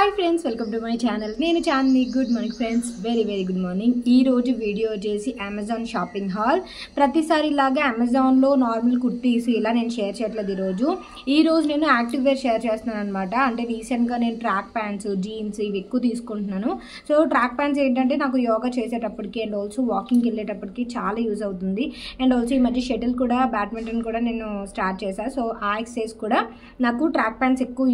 Hi friends, welcome to my channel. నేను Chandini. Good morning friends, very good morning. ఈ రోజు video వచ్చేసి Amazon shopping hall. ప్రతిసారి ఇలాగే అమెజాన్లో నార్మల్ కుర్తీస్ ఇలా నేను షేర్ చేయట్లేదు. ఈ రోజు నేను యాక్టివ్ వేర్ షేర్ చేస్తున్నాను అనమాట. అంటే రీసెంట్గా నేను ట్రాక్ ప్యాంట్స్, జీన్స్ ఇవి ఎక్కువ తీసుకుంటున్నాను. సో ట్రాక్ ప్యాంట్స్ ఏంటంటే నాకు యోగా చేసేటప్పటికి అండ్ ఆల్సో వాకింగ్కి వెళ్ళేటప్పటికి చాలా యూజ్ అవుతుంది. అండ్ ఆల్సో ఈ మధ్య షటిల్ కూడా, బ్యాడ్మింటన్ కూడా నేను స్టార్ట్ చేశాను. సో ఆ ఎక్సర్సైజ్ కూడా నాకు ట్రాక్ ప్యాంట్స్ ఎక్కువ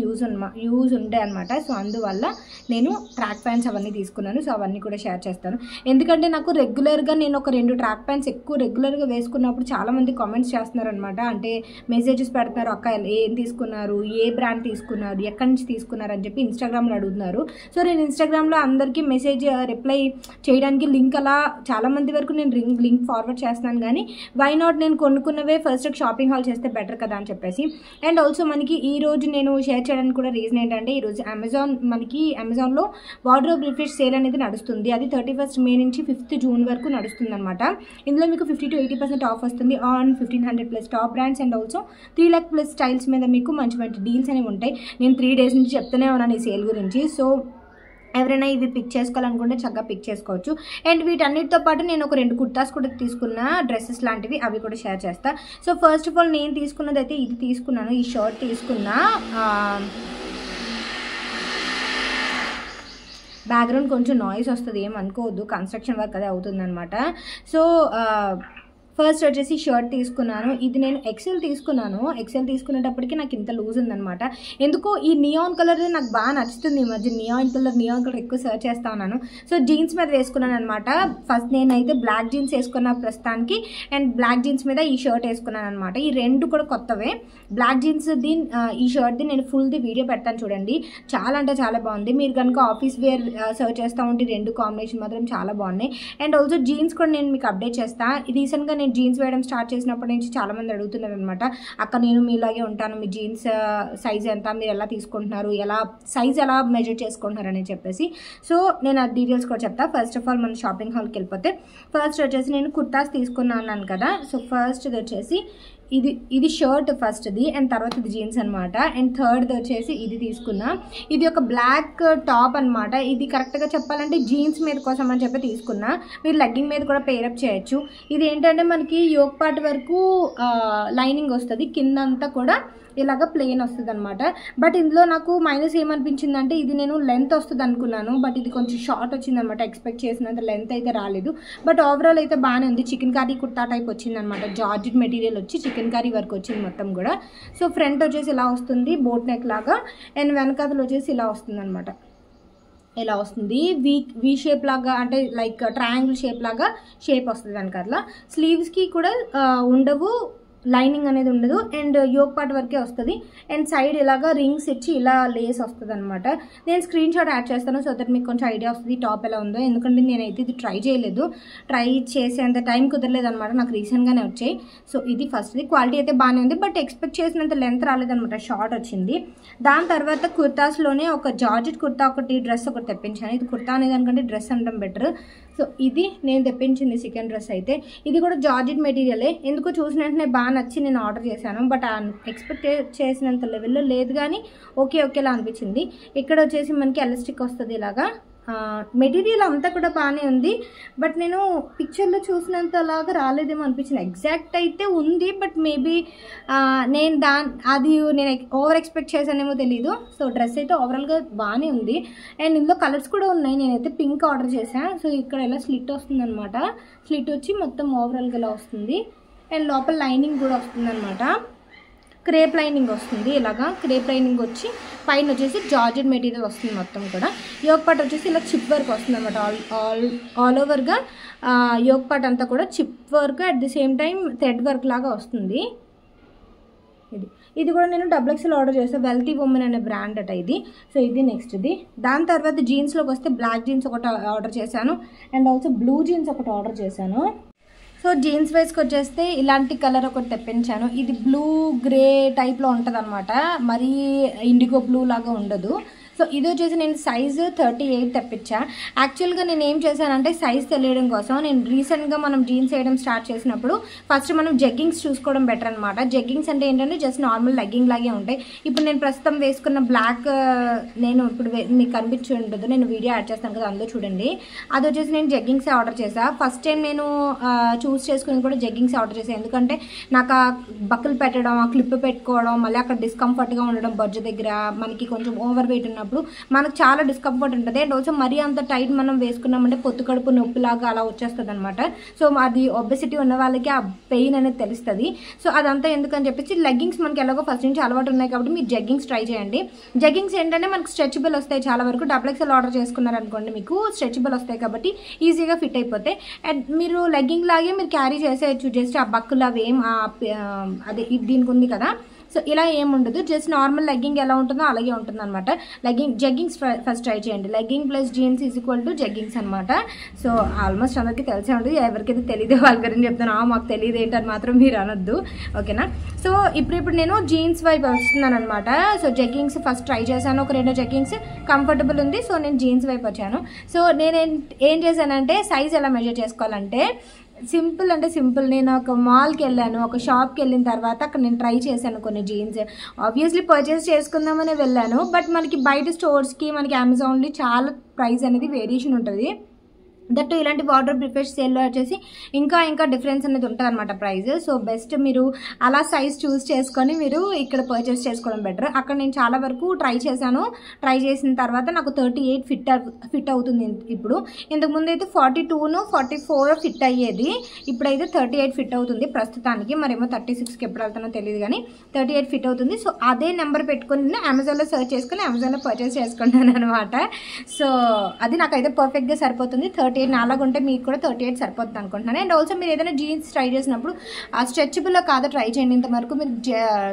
యూజ్ ఉంటాయి అనమాట. సో అందువల్ల నేను ట్రాక్ ప్యాంట్స్ అవన్నీ తీసుకున్నాను. సో అవన్నీ కూడా షేర్ చేస్తాను. ఎందుకంటే నాకు రెగ్యులర్గా నేను ఒక 2 ట్రాక్ ప్యాంట్స్ ఎక్కువ రెగ్యులర్గా వేసుకున్నప్పుడు చాలామంది కామెంట్స్ చేస్తున్నారు అనమాట. అంటే మెసేజెస్ పెడుతున్నారు, అక్క ఏం తీసుకున్నారు, ఏ బ్రాండ్ తీసుకున్నారు, ఎక్కడి నుంచి తీసుకున్నారు అని చెప్పి ఇన్స్టాగ్రామ్లో అడుగుతున్నారు. సో నేను ఇన్స్టాగ్రామ్లో అందరికీ మెసేజ్ రిప్లై చేయడానికి లింక్ అలా చాలామంది వరకు నేను లింక్ ఫార్వర్డ్ చేస్తున్నాను. కానీ వై నాట్ నేను కొనుక్కున్నవే ఫస్ట్ షాపింగ్ హాల్ చేస్తే బెటర్ కదా అని చెప్పేసి. అండ్ ఆల్సో మనకి ఈ రోజు నేను షేర్ చేయడానికి కూడా రీజన్ ఏంటంటే ఈరోజు అమెజాన్లో వార్డ్రోబ్ రిఫ్రెష్ సేల్ అనేది నడుస్తుంది. అది 31st మే నుంచి 5th జూన్ వరకు నడుస్తుంది అనమాట. ఇందులో మీకు 50 to 80% ఆఫ్ వస్తుంది on 1500+ top brands and also 3 lakh+ styles మీద మీకు మంచి మంచి డీల్స్ అనేవి ఉంటాయి. నేను 3 days నుంచి చెప్తూనే ఉన్నాను ఈ సేల్ గురించి. సో ఎవరైనా ఇవి పిక్ చేసుకోవాలనుకుంటే చక్కగా పిక్ చేసుకోవచ్చు. అండ్ వీటన్నిటితో పాటు నేను ఒక 2 కుర్తాస్ కూడా తీసుకున్న, డ్రెస్సెస్ లాంటివి, అవి కూడా షేర్ చేస్తాను. సో ఫస్ట్ ఆఫ్ ఆల్ నేను తీసుకున్నది అయితే ఇది తీసుకున్నాను. ఈ షర్ట్ తీసుకున్నా. బ్యాక్గ్రౌండ్ కొంచెం నాయిస్ వస్తుంది, ఏమనుకోవద్దు, కన్స్ట్రక్షన్ వర్క్ అదే అవుతుందన్నమాట. సో ఫస్ట్ వచ్చేసి షర్ట్ తీసుకున్నాను. ఇది నేను ఎక్సెల్ తీసుకున్నాను. ఎక్సెల్ తీసుకునేటప్పటికి నాకు ఇంత లూజ్ ఉందనమాట. ఎందుకో ఈ నియాన్ కలర్ నాకు బాగా నచ్చుతుంది. ఈ మధ్య నియాన్ కలర్ ఎక్కువ సర్చ్ చేస్తా ఉన్నాను. సో జీన్స్ మీద వేసుకున్నాను అనమాట. ఫస్ట్ నేనైతే బ్లాక్ జీన్స్ వేసుకున్న ప్రస్తుతానికి, అండ్ బ్లాక్ జీన్స్ మీద ఈ షర్ట్ వేసుకున్నాను అనమాట. ఈ 2 కూడా కొత్తవే. బ్లాక్ జీన్స్ ఈ షర్ట్ది నేను ఫుల్ది వీడియో పెడతాను చూడండి. చాలా అంటే చాలా బాగుంది. మీరు కనుక ఆఫీస్ వేర్ సర్చ్ చేస్తూ ఉంటే 2 కాంబినేషన్ మాత్రం చాలా బాగున్నాయి. అండ్ ఆల్సో జీన్స్ కూడా నేను మీకు అప్డేట్ చేస్తాను. రీసెంట్గా నేను జీన్స్ వేయడం స్టార్ట్ చేసినప్పటి నుంచి చాలామంది అడుగుతున్నారు అనమాట, అక్క నేను మీలాగే ఉంటాను, మీ జీన్స్ సైజ్ ఎంత, మీరు ఎలా తీసుకుంటున్నారు, సైజ్ ఎలా మెజర్ చేసుకుంటున్నారు అని చెప్పేసి. సో నేను ఆ డీటెయిల్స్ కూడా చెప్తాను. ఫస్ట్ ఆఫ్ ఆల్ మనం షాపింగ్ హాల్కి వెళ్ళిపోతే ఫస్ట్ వచ్చేసి నేను కుర్తాస్ తీసుకున్నాను కదా. సో ఫస్ట్ వచ్చేసి ఇది షర్ట్ ఫస్ట్ది, అండ్ తర్వాత ఇది జీన్స్ అనమాట. అండ్ థర్డ్ది వచ్చేసి ఇది తీసుకున్నా. ఇది ఒక బ్లాక్ టాప్ అనమాట. ఇది కరెక్ట్గా చెప్పాలంటే జీన్స్ మీద కోసం అని చెప్పి తీసుకున్నా. మీరు లెగ్గింగ్ మీద కూడా పేరప్ చేయొచ్చు. ఇది ఏంటంటే మనకి యోక్ పార్ట్ వరకు లైనింగ్ వస్తుంది, కిందంతా కూడా ఇలాగ ప్లెయిన్ వస్తుంది అనమాట. బట్ ఇందులో నాకు మైనస్ ఏమనిపించిందంటే ఇది నేను లెంత్ వస్తుంది అనుకున్నాను, బట్ ఇది కొంచెం షార్ట్ వచ్చిందనమాట. ఎక్స్పెక్ట్ చేసినంత లెంత్ అయితే రాలేదు. బట్ ఓవరాల్ అయితే బాగానే ఉంది. చికెన్ కర్రీ కుర్తా టైప్ వచ్చిందనమాట. జార్జెట్ మెటీరియల్ వచ్చి చికెన్ కర్రీ వర్క్ వచ్చింది మొత్తం కూడా. సో ఫ్రంట్ వచ్చేసి ఇలా వస్తుంది, బోట్ నెక్ లాగా. అండ్ వెనకాతలు వచ్చేసి ఇలా వస్తుంది అనమాట. ఇలా వస్తుంది వి షేప్ లాగా, అంటే లైక్ ట్రయాంగిల్ షేప్ లాగా షేప్ వస్తుంది వెనకాతల. స్లీవ్స్కి కూడా ఉండవు, లైనింగ్ అనేది ఉండదు, అండ్ యోక్ పార్ట్ వరకే వస్తుంది. అండ్ సైడ్ ఇలాగా రింగ్స్ ఇచ్చి ఇలా లేస్ వస్తుంది అనమాట. నేను స్క్రీన్ షాట్ యాడ్ చేస్తాను, సో దట్ మీకు కొంచెం ఐడియా వస్తుంది టాప్ ఎలా ఉందో. ఎందుకంటే నేనైతే ఇది ట్రై చేయలేదు, ట్రై చేసేంత టైం కుదరలేదు అనమాట. నాకు రీసెంట్గానే వచ్చాయి. సో ఇది ఫస్ట్ది. క్వాలిటీ అయితే బాగానే ఉంది, బట్ ఎక్స్పెక్ట్ చేసినంత లెంత్ రాలేదనమాట, షార్ట్ వచ్చింది. దాని తర్వాత కుర్తాస్లోనే ఒక జార్జెట్ కుర్తా డ్రెస్ ఒకటి తెప్పించాను. ఇది కుర్తా అనేది అనుకంటే డ్రెస్ అనడం బెటర్. సో ఇది నేను తెప్పించింది సెకండ్ డ్రెస్ అయితే. ఇది కూడా జార్జెట్ మెటీరియలే. ఎందుకో చూసిన వెంటనే బాగా నచ్చి నేను ఆర్డర్ చేశాను. బట్ ఎక్స్పెక్ట్ చేసినంత లెవెల్లో లేదు, కానీ ఓకేలా అనిపించింది. ఇక్కడ వచ్చేసి మనకి ఎలాస్టిక్ వస్తుంది ఇలాగా. మెటీరియల్ అంతా కూడా బాగానే ఉంది, బట్ నేను పిక్చర్లో చూసినంతలాగా రాలేదేమో అనిపించింది. ఎగ్జాక్ట్ అయితే ఉంది, బట్ మేబీ నేను ఓవర్ ఎక్స్పెక్ట్ చేశానేమో తెలీదు. సో డ్రెస్ అయితే ఓవరాల్గా బాగానే ఉంది. అండ్ ఇందులో కలర్స్ కూడా ఉన్నాయి. నేనైతే పింక్ ఆర్డర్ చేశాను. సో ఇక్కడ ఇలా స్లిట్ వస్తుంది అనమాట. స్లిట్ వచ్చి మొత్తం ఓవరాల్గా ఇలా వస్తుంది. అండ్ లోపల లైనింగ్ కూడా వస్తుంది అనమాట. క్రేప్ లైనింగ్ వస్తుంది. ఇలాగా క్రేప్ లైనింగ్ వచ్చి పైన వచ్చేసి జార్జెట్ మెటీరియల్ వస్తుంది మొత్తం కూడా. యోక్ పార్ట్ వచ్చేసి ఇలా చిప్ వర్క్ వస్తుంది అనమాట. ఆల్ ఓవర్గా యోక్ పార్ట్ అంతా కూడా chip work, at the same time thread work లాగా వస్తుంది. ఇది కూడా నేను XXL ఆర్డర్ చేస్తాను. వెల్తీ ఉమెన్ అనే బ్రాండ్ అట ఇది. సో ఇది నెక్స్ట్ది. దాని తర్వాత జీన్స్లోకి వస్తే బ్లాక్ జీన్స్ ఒకటి ఆర్డర్ చేశాను, అండ్ ఆల్సో బ్లూ జీన్స్ ఒకటి ఆర్డర్ చేశాను. సో జీన్స్ వైస్కి వచ్చేస్తే ఇలాంటి కలర్ ఒకటి తెప్పించాను. ఇది బ్లూ గ్రే టైప్లో ఉంటుంది అనమాట, మరీ ఇండిగో బ్లూ లాగా ఉండదు. సో సో ఇది వచ్చేసి నేను సైజు 38 తెప్పించా. యాక్చువల్గా నేను ఏం చేశానంటే సైజ్ తెలియడం కోసం నేను రీసెంట్గా మనం జీన్స్ వేయడం స్టార్ట్ చేసినప్పుడు ఫస్ట్ మనం జగ్గింగ్స్ చూసుకోవడం బెటర్ అనమాట. జగ్గింగ్స్ అంటే ఏంటంటే జస్ట్ నార్మల్ లెగ్గింగ్ లాగే ఉంటాయి. ఇప్పుడు నేను ప్రస్తుతం వేసుకున్న బ్లాక్ నేను ఇప్పుడు మీకు కనిపించి ఉంటుంది, నేను వీడియో యాడ్ చేస్తాను కదా అందులో చూడండి. అది వచ్చేసి నేను జగ్గింగ్స్ ఆర్డర్ చేశాను. ఫస్ట్ టైం నేను చూస్ చేసుకుని కూడా జగ్గింగ్స్ ఆర్డర్ చేశాను. ఎందుకంటే నాకు ఆ బక్కులు పెట్టడం, ఆ క్లిప్ పెట్టుకోవడం, మళ్ళీ అక్కడ డిస్కంఫర్ట్గా ఉండడం, బొజ్జు దగ్గర మనకి కొంచెం ఓవర్ వెయిట్ ఉన్నప్పుడు మనకు చాలా డిస్కంఫర్ట్ ఉంటుంది. అండ్ ఆల్సో మరీ అంత టైట్ మనం వేసుకున్నామంటే పొత్తు కడుపు నొప్పిలాగా అలా వచ్చేస్తుంది అనమాట. సో అది ఒబెసిటీ ఉన్న వాళ్ళకి ఆ పెయిన్ అనేది తెలుస్తుంది. సో అదంతా ఎందుకని చెప్పేసి లెగ్గింగ్స్ మనకి ఎలాగో ఫస్ట్ నుంచి అలవాటు ఉన్నాయి కాబట్టి మీరు జగ్గింగ్స్ ట్రై చేయండి. జగ్గింగ్స్ ఏంటంటే మనకు స్ట్రెచబుల్ వస్తాయి. చాలా వరకు XXL ఆర్డర్ చేసుకున్నారనుకోండి మీకు స్ట్రెచబుల్ వస్తాయి కాబట్టి ఈజీగా ఫిట్ అయిపోతాయి. అండ్ మీరు లెగ్గింగ్ లాగే మీరు క్యారీ చేసేయచ్చు. జస్ట్ ఆ బక్కులు అవి ఏం అదే దీనికి ఉంది కదా, సో ఇలా ఏముండదు. జస్ట్ నార్మల్ లెగ్గింగ్ ఎలా ఉంటుందో అలాగే ఉంటుంది అనమాట. జగ్గింగ్స్ ఫస్ట్ ట్రై చేయండి. లెగ్గింగ్ ప్లస్ జీన్స్ = జగ్గింగ్స్ అనమాట. సో ఆల్మోస్ట్ అందరికీ తెలిసే ఉంటుంది. ఎవరికైతే తెలియదు వాళ్ళ గురించి చెప్తాను, మాకు తెలియదు ఏంటని మాత్రం మీరు అనొద్దు, ఓకేనా. సో ఇప్పుడు నేను జీన్స్ వైపు వస్తున్నాను అనమాట. సో జగ్గింగ్స్ ఫస్ట్ ట్రై చేశాను, ఒక 2 జగ్గింగ్స్ కంఫర్టబుల్ ఉంది. సో నేను జీన్స్ వైపు వచ్చాను. సో నేను ఏం చేశానంటే సైజ్ ఎలా మెజర్ చేసుకోవాలంటే సింపుల్ అంటే సింపుల్. నేను ఒక మాల్కి వెళ్ళాను, ఒక షాప్కి వెళ్ళిన తర్వాత అక్కడ నేను ట్రై చేశాను కొన్ని జీన్స్. ఆబ్వియస్లీ పర్చేస్ చేసుకుందామని వెళ్ళాను, బట్ మనకి బయట స్టోర్స్కి మనకి అమెజాన్లో చాలా ప్రైస్ అనేది వేరియేషన్ ఉంటుంది. దట్టు ఇలాంటి వాటర్ ప్రిఫేర్ సేల్లో వచ్చేసి ఇంకా డిఫరెన్స్ అనేది ఉంటుంది అనమాట ప్రైస్. సో బెస్ట్ మీరు అలా సైజ్ చూస్ చేసుకొని మీరు ఇక్కడ పర్చేస్ చేసుకోవడం బెటర్. అక్కడ నేను చాలా వరకు ట్రై చేశాను. ట్రై చేసిన తర్వాత నాకు 38 ఫిట్ అవుతుంది ఇప్పుడు. ఇంతకుముందు అయితే 42, 44 ఫిట్ అయ్యేది, ఇప్పుడైతే 38 ఫిట్ అవుతుంది ప్రస్తుతానికి. మరేమో 36కి ఎప్పుడు వెళ్తానో తెలియదు కానీ 38 ఫిట్ అవుతుంది. సో అదే నెంబర్ పెట్టుకొని నేను అమెజాన్లో సెర్చ్ చేసుకొని అమెజాన్లో పర్చేస్ చేసుకుంటాను అనమాట. సో అది నాకైతే పర్ఫెక్ట్గా సరిపోతుంది. 38 నాలాగుంటే మీకు కూడా 38 సరిపోతుంది అనుకుంటున్నాను. అండ్ ఆల్సో మీరు ఏదైనా జీన్స్ ట్రై చేసినప్పుడు ఆ స్ట్రెచబుల్లో కాదో ట్రై చేయండి. ఇంతవరకు మీరు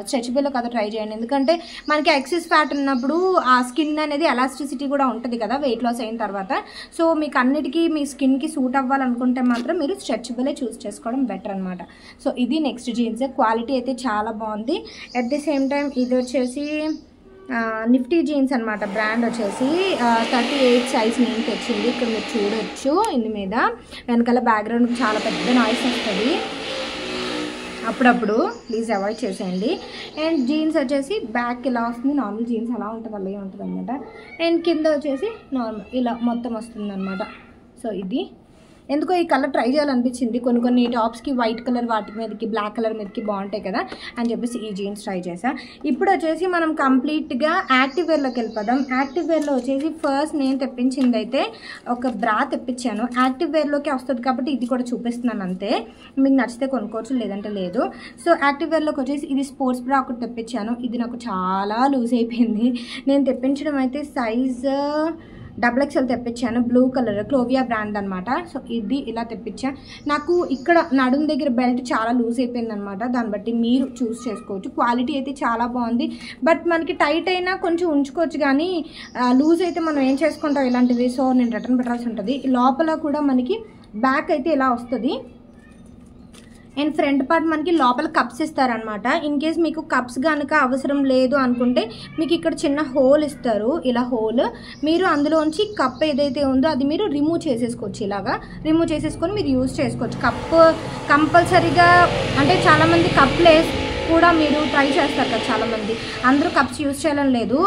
స్ట్రెచబుల్లో కాదో ట్రై చేయండి. ఎందుకంటే మనకి ఎక్సెస్ ఫ్యాట్ ఉన్నప్పుడు ఆ స్కిన్ అనేది ఎలాస్టిసిటీ కూడా ఉంటుంది కదా వెయిట్ లాస్ అయిన తర్వాత. సో మీకు అన్నిటికీ మీ స్కిన్కి సూట్ అవ్వాలనుకుంటే మాత్రం మీరు స్ట్రెచబులే చూస్ చేసుకోవడం బెటర్ అనమాట. సో ఇది నెక్స్ట్ జీన్స్. క్వాలిటీ అయితే చాలా బాగుంది. అట్ ది సేమ్ టైం ఇది వచ్చేసి నిఫ్టీ జీన్స్ అనమాట. బ్రాండ్ వచ్చేసి 38 సైజ్ నేను తెచ్చింది. ఇక్కడ మీరు చూడొచ్చు ఇందు మీద వెనకాల బ్యాక్గ్రౌండ్ చాలా పెద్ద నాయిస్ వస్తుంది అప్పుడప్పుడు, ప్లీజ్ అవాయిడ్ చేసేయండి. అండ్ జీన్స్ వచ్చేసి బ్యాక్ ఇలా వస్తుంది, నార్మల్ జీన్స్ అలా ఉంటుంది అలాగే ఉంటుంది అనమాట. అండ్ కింద వచ్చేసి నార్మల్ ఇలా మొత్తం వస్తుంది అనమాట. సో ఇది ఎందుకో ఈ కలర్ ట్రై చేయాలనిపించింది. కొన్ని టాప్స్కి వైట్ కలర్ వాటి మీదకి బ్లాక్ కలర్ మీదకి బాగుంటాయి కదా అని చెప్పేసి ఈ జీన్స్ ట్రై చేసా. ఇప్పుడు వచ్చేసి మనం కంప్లీట్గా యాక్టివ్ వేర్లోకి వెళ్ళిపోదాం. యాక్టివ్ వేర్లో వచ్చేసి ఫస్ట్ నేను తెప్పించింది అయితే ఒక బ్రా తెప్పించాను. యాక్టివ్ వేర్లోకి వస్తుంది కాబట్టి ఇది కూడా చూపిస్తున్నాను అంతే. మీకు నచ్చితే కొనుక్కోవచ్చు, లేదంటే లేదు. సో యాక్టివ్ వేర్లోకి వచ్చేసి ఇది స్పోర్ట్స్ బ్రా ఒకటి తెప్పించాను. ఇది నాకు చాలా లూజ్ అయిపోయింది. నేను తెప్పించడం అయితే సైజ్ XXL తెప్పించాను. బ్లూ కలర్ క్లోవియా బ్రాండ్ అనమాట. సో ఇది ఇలా తెప్పించా. నాకు ఇక్కడ నడుము దగ్గర బెల్ట్ చాలా లూజ్ అయిపోయింది అనమాట. దాన్ని బట్టి మీరు చూస్ చేసుకోవచ్చు. క్వాలిటీ అయితే చాలా బాగుంది. బట్ మనకి టైట్ అయినా కొంచెం ఉంచుకోవచ్చు, కానీ లూజ్ అయితే మనం ఏం చేసుకుంటాం ఇలాంటివి. సో నేను రిటర్న్ పెట్టాల్సి ఉంటుంది. లోపల కూడా మనకి బ్యాక్ అయితే ఇలా వస్తుంది. అండ్ ఫ్రంట్ పార్ట్ మనకి లోపల కప్స్ ఇస్తారనమాట. ఇన్ కేస్ మీకు కప్స్ కనుక అవసరం లేదు అనుకుంటే మీకు ఇక్కడ చిన్న హోల్ ఇస్తారు, ఇలా హోల్. మీరు అందులోంచి కప్ ఏదైతే ఉందో అది మీరు రిమూవ్ చేసేసుకోవచ్చు. ఇలాగా రిమూవ్ చేసేసుకొని మీరు యూజ్ చేసుకోవచ్చు. కప్ కంపల్సరీగా అంటే చాలామంది కప్లు కూడా మీరు ట్రై చేస్తారు కదా చాలామంది. అందరూ కప్స్ యూజ్ చేయాలని లేదు,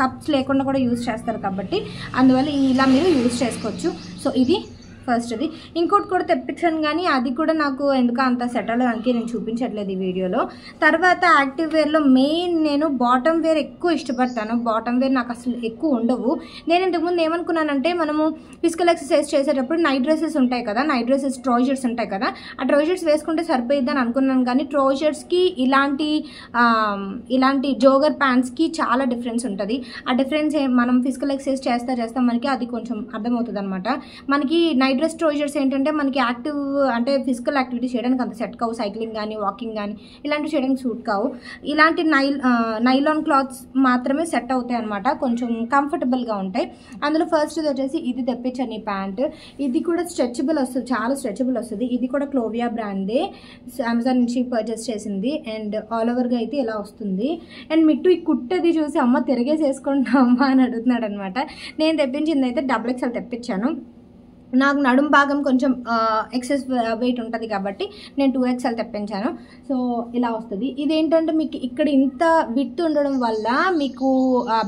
కప్స్ లేకుండా కూడా యూజ్ చేస్తారు కాబట్టి అందువల్ల ఇలా మీరు యూజ్ చేసుకోవచ్చు. సో ఇది ఫస్ట్. అది ఇంకోటి కూడా తెప్పించాను కానీ అది కూడా నాకు ఎందుకు అంత సెటిల్ దానికి నేను చూపించట్లేదు ఈ వీడియోలో. తర్వాత యాక్టివ్ వేర్లో మెయిన్ నేను బాటమ్ వేర్ ఎక్కువ ఇష్టపడతాను. బాటమ్ వేర్ నాకు అసలు ఎక్కువ ఉండవు. నేను ఇంతకుముందు ఏమనుకున్నానంటే మనము ఫిజికల్ ఎక్సర్సైజ్ చేసేటప్పుడు నైట్ డ్రెస్సెస్ ఉంటాయి కదా, నైట్ డ్రెస్సెస్ ట్రౌజర్స్ ఉంటాయి కదా, ఆ ట్రౌజర్స్ వేసుకుంటే సరిపోయిద్దని అనుకున్నాను. కానీ ట్రౌజర్స్కి ఇలాంటి జోగర్ ప్యాంట్స్కి చాలా డిఫరెన్స్ ఉంటుంది. ఆ డిఫరెన్స్ మనం ఫిజికల్ ఎక్సర్సైజ్ చేస్తా మనకి అది కొంచెం అర్థమవుతుంది అనమాట. మనకి నైట్ డ్రెస్ ట్రౌజర్స్ ఏంటంటే మనకి యాక్టివ్ అంటే ఫిజికల్ యాక్టివిటీ చేయడానికి అంత సెట్ కావు, సైక్లింగ్ కానీ వాకింగ్ కానీ ఇలాంటివి చేయడానికి సూట్ కావు. ఇలాంటి నైలాన్ క్లాత్స్ మాత్రమే సెట్ అవుతాయి అనమాట, కొంచెం కంఫర్టబుల్గా ఉంటాయి. అందులో ఫస్ట్ వచ్చేసి ఇది తెప్పించాను ఈ ప్యాంట్. ఇది కూడా స్ట్రెచబుల్ వస్తుంది, చాలా స్ట్రెచబుల్ వస్తుంది. ఇది కూడా క్లోవియా బ్రాండ్దే, అమెజాన్ నుంచి పర్చేస్ చేసింది. అండ్ ఆల్ ఓవర్గా అయితే ఇలా వస్తుంది. అండ్ మిట్టు ఈ కుట్టది చూసి అమ్మ తిరిగేసేసుకుంటా అమ్మ అని అడుగుతున్నాడు అనమాట. నేను తెప్పించింది అయితే XXL తెప్పించాను. నాకు నడుం భాగం కొంచెం ఎక్సెస్ వెయిట్ ఉంటుంది కాబట్టి నేను 2XL తెప్పించాను. సో ఇలా వస్తుంది. ఇదేంటంటే మీకు ఇక్కడ ఇంత విడ్త్ ఉండడం వల్ల మీకు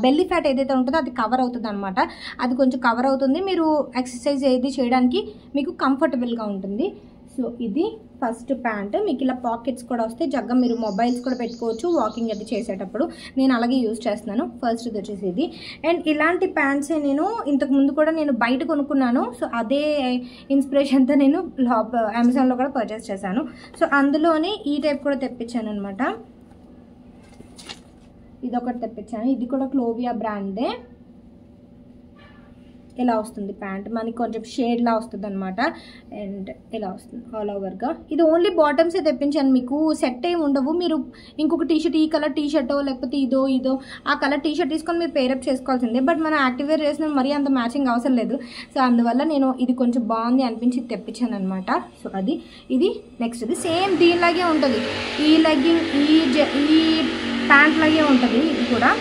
బెల్లీ ఫ్యాట్ ఏదైతే ఉంటుందో అది కవర్ అవుతుంది అనమాట. అది కొంచెం కవర్ అవుతుంది, మీరు ఎక్సర్సైజ్ ఏది చేయడానికి మీకు కంఫర్టబుల్గా ఉంటుంది. సో ఇది ఫస్ట్ ప్యాంట్. మీకు ఇలా పాకెట్స్ కూడా వస్తాయి, జగ్గ మీరు మొబైల్స్ కూడా పెట్టుకోవచ్చు వాకింగ్ అది చేసేటప్పుడు. నేను అలాగే యూజ్ చేస్తున్నాను. ఫస్ట్ ఇది వచ్చేసి ఇది. అండ్ ఇలాంటి ప్యాంట్సే నేను ఇంతకు ముందు కూడా నేను బయట కొనుక్కున్నాను. సో అదే ఇన్స్పిరేషన్తో నేను అమెజాన్లో కూడా పర్చేస్ చేశాను. సో అందులోనే ఈ టైప్ కూడా తెప్పించాను అనమాట. ఇదొకటి తెప్పించాను. ఇది కూడా క్లోవియా బ్రాండే. ఇలా వస్తుంది ప్యాంట్, మనకి కొంచెం షేడ్లా వస్తుంది అనమాట. అండ్ ఇలా వస్తుంది ఆల్ ఓవర్గా. ఇది ఓన్లీ బాటమ్సే తెప్పించాను, మీకు సెట్ ఏమి ఉండవు. మీరు ఇంకొక టీషర్ట్, ఈ కలర్ టీషర్టో లేకపోతే ఇదో ఆ కలర్ టీషర్ట్ తీసుకొని మీరు పేరప్ చేసుకోవాల్సిందే. బట్ మనం యాక్టివేర్ చేసిన మరీ అంత మ్యాచింగ్ అవసరం లేదు. సో అందువల్ల నేను ఇది కొంచెం బాగుంది అనిపించి తెప్పించాను అనమాట. సో అది ఇది నెక్స్ట్ ఇది సేమ్ దీనిలాగే ఉంటుంది. ఈ లెగ్గింగ్ ఈ ప్యాంట్ లాగే ఉంటుంది. ఇది కూడా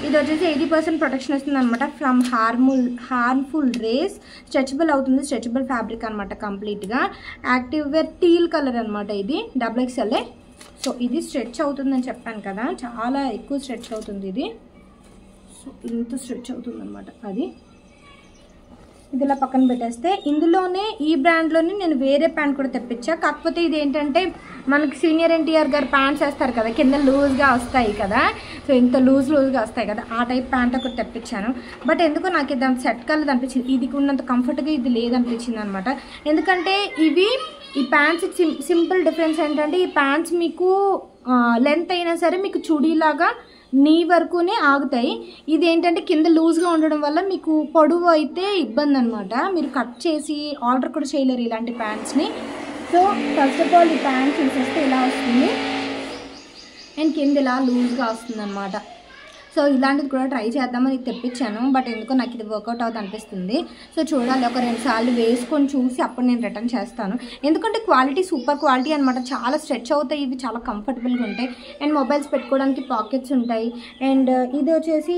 ఇది వచ్చేసి 80% ప్రొటెక్షన్ వస్తుంది అనమాట ఫ్రమ్ హార్మ్ఫుల్ రేస్. స్ట్రెచబుల్ అవుతుంది, స్ట్రెచబుల్ ఫ్యాబ్రిక్ అనమాట కంప్లీట్గా. యాక్టివ్ వేర్ టీల్ కలర్ అనమాట. ఇది XXL. సో ఇది స్ట్రెచ్ అవుతుందని చెప్పాను కదా, చాలా ఎక్కువ స్ట్రెచ్ అవుతుంది ఇది. సో ఇంత స్ట్రెచ్ అవుతుంది అనమాట. అది ఇది ఇలా పక్కన పెట్టేస్తే ఇందులోనే ఈ బ్రాండ్లోనే నేను వేరే ప్యాంట్ కూడా తెప్పించా. కాకపోతే ఇది ఏంటంటే మనకి సీనియర్ ఎన్టీఆర్ గారు ప్యాంట్స్ వేస్తారు కదా, కింద లూజ్గా వస్తాయి కదా, సో ఇంత లూజ్గా వస్తాయి కదా, ఆ టైప్ ప్యాంట్ ఒకటి తెప్పించాను. బట్ ఎందుకో నాకు ఇది అంత సెట్ కాలేదు అనిపించింది. ఇది ఉన్నంత కంఫర్ట్గా ఇది లేదనిపించింది అనమాట. ఎందుకంటే ఈ ప్యాంట్స్ సింపుల్ డిఫరెన్స్ ఏంటంటే ఈ ప్యాంట్స్ మీకు లెంత్ అయినా సరే మీకు చుడీలాగా నీ వరకునే ఆగుతాయి. ఇది ఏంటంటే కింద లూజ్గా ఉండడం వల్ల మీకు పొడవు అయితే ఇబ్బంది అనమాట. మీరు కట్ చేసి ఆర్డర్ కూడా చేయలేరు ఇలాంటి ప్యాంట్స్ని. సో ఫస్ట్ ఆఫ్ ఆల్ ఈ ప్యాంట్ చూసేస్తే ఇలా వస్తుంది అండ్ కింద ఇలా లూజ్గా వస్తుంది అనమాట. సో ఇలాంటిది కూడా ట్రై చేద్దామని తెప్పించాను. బట్ ఎందుకో నాకు ఇది వర్కౌట్ అవుతుంది అనిపిస్తుంది. సో చూడాలి, ఒక 2 సార్లు వేసుకొని చూసి అప్పుడు నేను రిటర్న్ చేస్తాను. ఎందుకంటే క్వాలిటీ సూపర్ క్వాలిటీ అనమాట. చాలా స్ట్రెచ్ అవుతాయి, ఇవి చాలా కంఫర్టబుల్గా ఉంటాయి. అండ్ మొబైల్స్ పెట్టుకోవడానికి పాకెట్స్ ఉంటాయి. అండ్ ఇది వచ్చేసి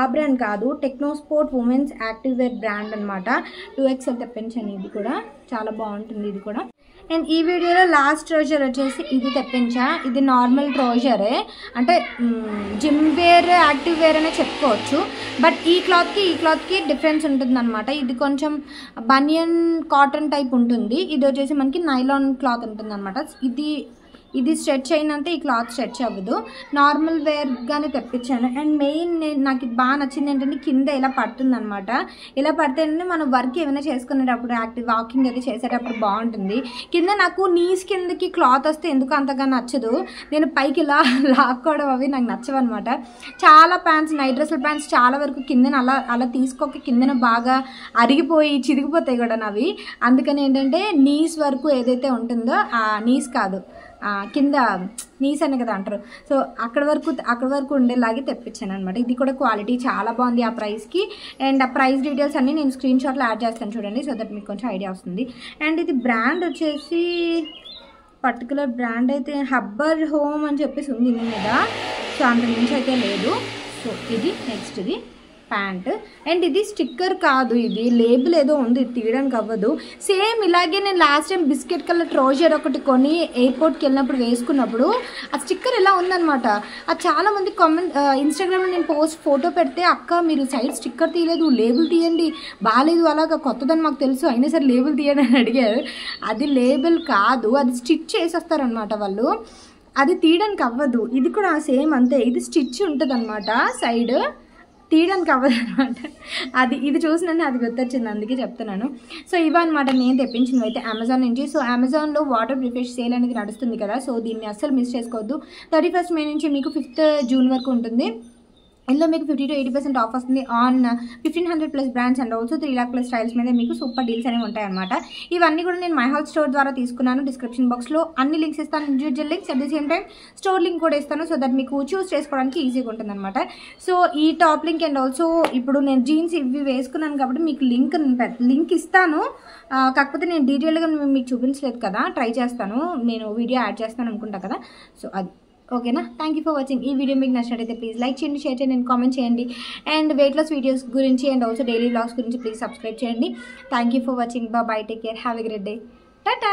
ఆ బ్రాండ్ కాదు, Technosport women's active wear brand అనమాట. 2XL తెప్పించాను. ఇది కూడా చాలా బాగుంటుంది ఇది కూడా. అండ్ ఈ వీడియోలో లాస్ట్ ట్రౌజర్ వచ్చేసి ఇది తెప్పించా. ఇది నార్మల్ ట్రౌజరే, అంటే జిమ్ వేర్ యాక్టివ్ వేర్ అనే చెప్పుకోవచ్చు. బట్ ఈ క్లాత్కి డిఫరెన్స్ ఉంటుంది అనమాట. ఇది కొంచెం బనియన్ కాటన్ టైప్ ఉంటుంది. ఇది వచ్చేసి మనకి నైలాన్ క్లాత్ ఉంటుంది అనమాట. ఇది స్ట్రెచ్ అయినంత ఈ క్లాత్ స్ట్రెచ్ అవ్వదు, నార్మల్ వేర్గానే తెప్పించాను. అండ్ మెయిన్ నాకు ఇది బాగా నచ్చింది ఏంటంటే కింద ఇలా పడుతుంది అనమాట. ఇలా పడితే మనం వర్క్ ఏమైనా చేసుకునేటప్పుడు యాక్టివ్ వాకింగ్ అది చేసేటప్పుడు బాగుంటుంది. కింద నాకు నీస్ కిందకి క్లాత్ వస్తే ఎందుకు అంతగా నచ్చదు. నేను పైకి ఇలా లాక్కోవడం అవి నాకు నచ్చవన్నమాట. చాలా ప్యాంట్స్, నైట్ డ్రెస్ల ప్యాంట్స్ చాలా వరకు కిందన అలా తీసుకోక కిందన బాగా అరిగిపోయి చిరిగిపోతాయి కూడా అవి. అందుకని ఏంటంటే నీస్ వరకు ఏదైతే ఉంటుందో ఆ నీస్ కాదు, కింద నీస్ అనే కదా అంటారు. సో అక్కడ వరకు ఉండేలాగే తెప్పించాను అనమాట. ఇది కూడా క్వాలిటీ చాలా బాగుంది ఆ ప్రైస్కి. అండ్ ఆ ప్రైస్ డీటెయిల్స్ అన్నీ నేను స్క్రీన్ షాట్లో యాడ్ చేస్తాను చూడండి, సో దట్ మీకు కొంచెం ఐడియా వస్తుంది. అండ్ ఇది బ్రాండ్ వచ్చేసి పర్టికులర్ బ్రాండ్ అయితే హబ్బర్ హోమ్ అని చెప్పేసి ఉంది దీని మీద. సో అంత మించి అయితే లేదు. సో ఇది నెక్స్ట్ ఇది ప్యాంట్. అండ్ ఇది స్టిక్కర్ కాదు, ఇది లేబుల్ ఏదో ఉంది, ఇది తీయడానికి అవ్వదు. సేమ్ ఇలాగే నేను last time biscuit colour trouser ఒకటి కొని ఎయిర్పోర్ట్కి వెళ్ళినప్పుడు వేసుకున్నప్పుడు ఆ స్టిక్కర్ ఇలా ఉందనమాట. అది చాలామంది కామెంట్ ఇన్స్టాగ్రామ్లో నేను ఫోటో పెడితే అక్క మీరు సైడ్ స్టిక్కర్ తీయలేదు, లేబుల్ తీయండి, బాగాలేదు, అలాగా కొత్తదని మాకు తెలుసు అయినా సరే లేబుల్ తీయండి అని అడిగారు. అది లేబుల్ కాదు, అది స్టిచ్ చేసేస్తారనమాట వాళ్ళు, అది తీయడానికి అవ్వదు. ఇది కూడా సేమ్ అంతే, ఇది స్టిచ్ ఉంటుంది అనమాట, సైడ్ తీయడానికి అవ్వదు అనమాట. ఇది చూసినంటే అది గుర్తొచ్చింది, అందుకే చెప్తున్నాను. సో ఇవన్నమాట నేను తెప్పించినవి అయితే అమెజాన్ నుంచి. సో అమెజాన్లో వాటర్ రిఫ్రెష్ సేల్ అనేది నడుస్తుంది కదా, సో దీన్ని అస్సలు మిస్ చేసుకోవద్దు. 31st మే నుంచి మీకు 5th జూన్ వరకు ఉంటుంది. ఇందులో మీకు 50 to 80% ఆఫ్ వస్తుంది on 1500+ brands and also 3 lakh+ styles మీద మీకు సూపర్ డీల్స్ అనేవి ఉంటాయన్నమాట. ఇవన్నీ కూడా నేను మై హౌస్ స్టోర్ ద్వారా తీసుకున్నాను. డిస్క్రిప్షన్ బాక్స్లో అన్ని లింక్స్ ఇస్తాను, individual links. At the same time store link కూడా ఇస్తాను, సో దట్ మీకు చూస్ చేసుకోవడానికి ఈజీగా ఉంటుంది అనమాట. సో ఈ టాప్ లింక్ అండ్ ఆల్సో ఇప్పుడు నేను జీన్స్ ఇవి వేసుకున్నాను కాబట్టి మీకు లింక్ ఇస్తాను. కాకపోతే నేను డీటెయిల్గా మీకు చూపించలేదు కదా, ట్రై చేస్తాను, నేను వీడియో యాడ్ చేస్తాను అనుకుంటా కదా. సో అది ఓకేనా. Thank you for watching. ఈ వీడియో మీకు నచ్చినట్టయితే ప్లీజ్ లైక్ చేయండి, షేర్ చేయండి అండ్ కామెంట్ చేయండి. అండ్ వెయిట్ లాస్ వీడియోస్ గురించి అండ్ ఆల్సో డైలీ వ్లాగ్స్ గురించి ప్లీజ్ సబ్స్క్రైబ్ చేయండి. Thank you for watching. Bye, take care, have a great day, Tata.